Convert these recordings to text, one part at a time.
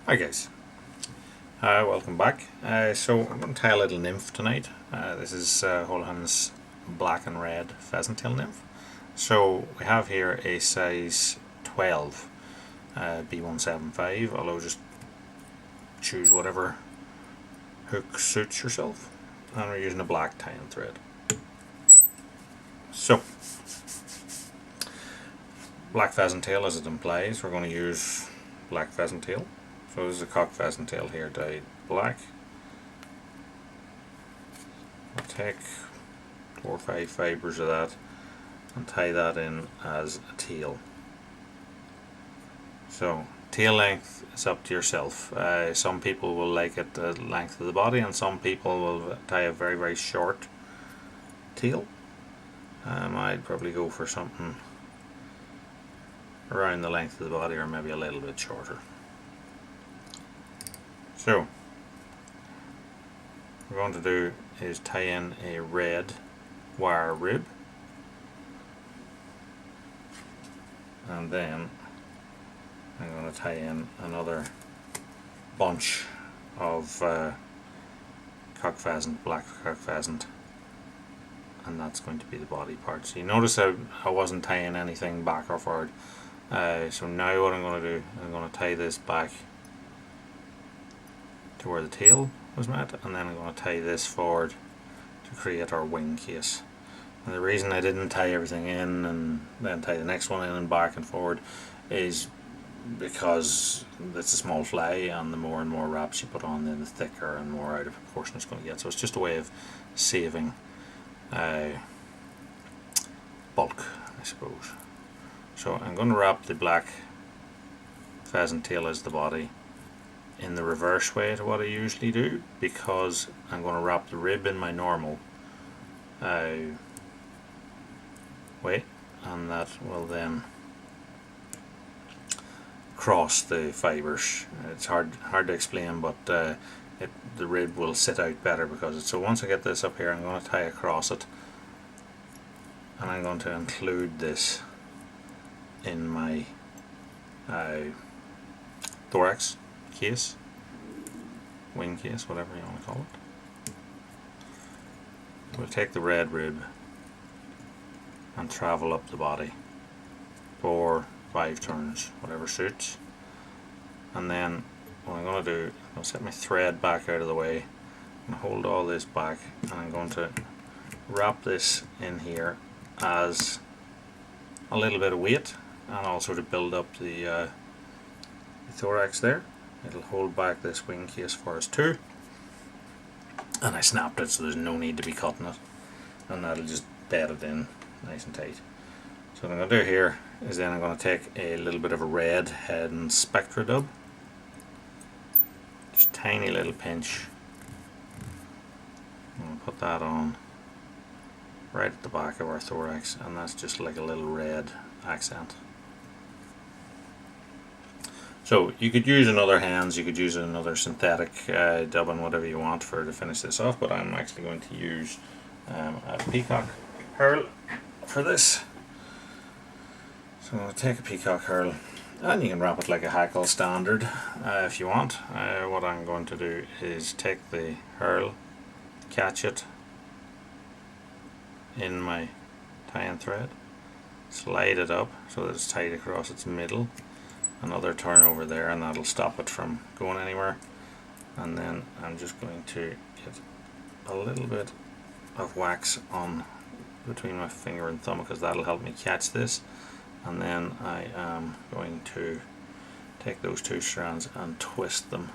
Hi guys, welcome back. So I'm going to tie a little nymph tonight. This is Holohans black and red pheasant tail nymph. So we have here a size 12 B175, although just choose whatever hook suits yourself. And we're using a black tie-in thread. So, black pheasant tail as it implies, we're going to use black pheasant tail. So this is a cock pheasant tail here dyed black. I'll take 4 or 5 fibres of that and tie that in as a tail. So tail length is up to yourself. Some people will like it the length of the body, and some people will tie a very short tail. I'd probably go for something around the length of the body, or maybe a little bit shorter. So what we're going to do is tie in a red wire rib, and then I'm going to tie in another bunch of cock pheasant, black cock pheasant, and that's going to be the body part. So you notice I wasn't tying anything back or forward. So now what I'm going to do, I'm going to tie this back to where the tail was met, and then I'm going to tie this forward to create our wing case. And the reason I didn't tie everything in and then tie the next one in and back and forward is because it's a small fly, and the more and more wraps you put on, then the thicker and more out of proportion it's going to get. So it's just a way of saving bulk, I suppose. So I'm going to wrap the black pheasant tail as the body in the reverse way to what I usually do, because I'm going to wrap the rib in my normal way, and that will then cross the fibres. It's hard to explain, but the rib will sit out better because it's so. Once I get this up here, I'm going to tie across it, and I'm going to include this in my thorax case, wing case, whatever you want to call it. We'll take the red rib and travel up the body 4, 5 turns, whatever suits, and then what I'm going to do, I'm going to set my thread back out of the way and hold all this back, and I'm going to wrap this in here as a little bit of weight, and also to build up the thorax there. It'll hold back this wing case for us too, and I snapped it so there's no need to be cutting it, and that'll just bed it in nice and tight. So what I'm going to do here is then I'm going to take a little bit of a red head and spectra dub, just tiny little pinch. I'm going to put that on right at the back of our thorax, and that's just like a little red accent. So you could use another hands, you could use another synthetic dubbing, whatever you want to finish this off, but I'm actually going to use a peacock herl for this. So I'm going to take a peacock herl, and you can wrap it like a hackle standard if you want. What I'm going to do is take the herl, catch it in my tie-in thread, slide it up so that it's tight across its middle, another turn over there, and that'll stop it from going anywhere. And then I'm just going to get a little bit of wax on between my finger and thumb, because that'll help me catch this. And then I am going to take those 2 strands and twist them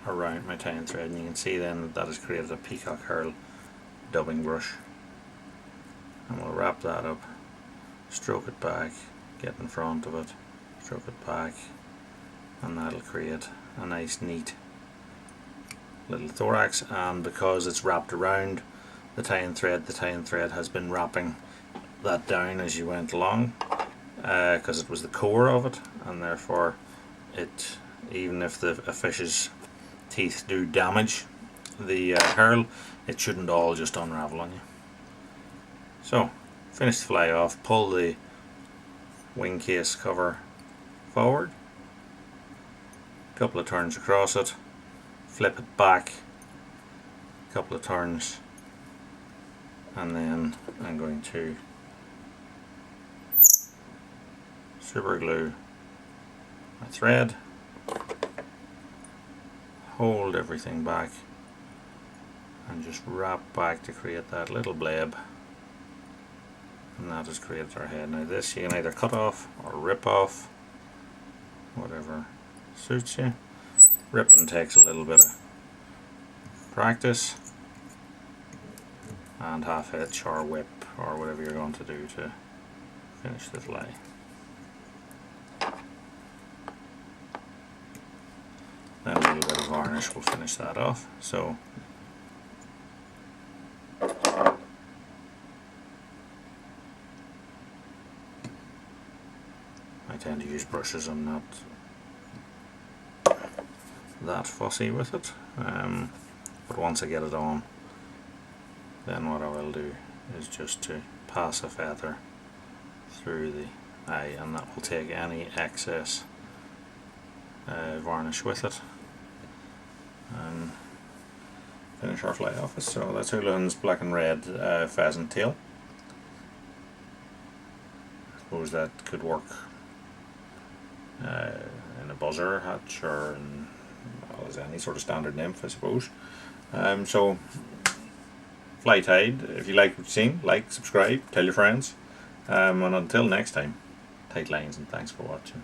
around my tie-in thread, and you can see then that has created a peacock herl dubbing brush. And we'll wrap that up, stroke it back, get in front of it, stroke it back, and that'll create a nice neat little thorax. And because it's wrapped around the tie-in thread has been wrapping that down as you went along, because it was the core of it, and therefore it, even if a fish's teeth do damage the herl, it shouldn't all just unravel on you. So finish the fly off, pull the wing case cover forward, a couple of turns across it, flip it back, a couple of turns, and then I'm going to super glue my thread, hold everything back, and just wrap back to create that little bleb, and that has created our head. Now this you can either cut off or rip off, whatever suits you. Ripping takes a little bit of practice, and half hitch or whip or whatever you're going to do to finish the fillet. Then a little bit of varnish will finish that off. So I tend to use brushes, I'm not that fussy with it, but once I get it on, then what I will do is just to pass a feather through the eye, and that will take any excess varnish with it and finish our fillet off. So that's Holohans black and red pheasant tail. I suppose that could work in a buzzer hatch or in, well, as any sort of standard nymph, I suppose. So fly tied. If you like what you've seen, like, subscribe, tell your friends, and until next time, tight lines, and thanks for watching.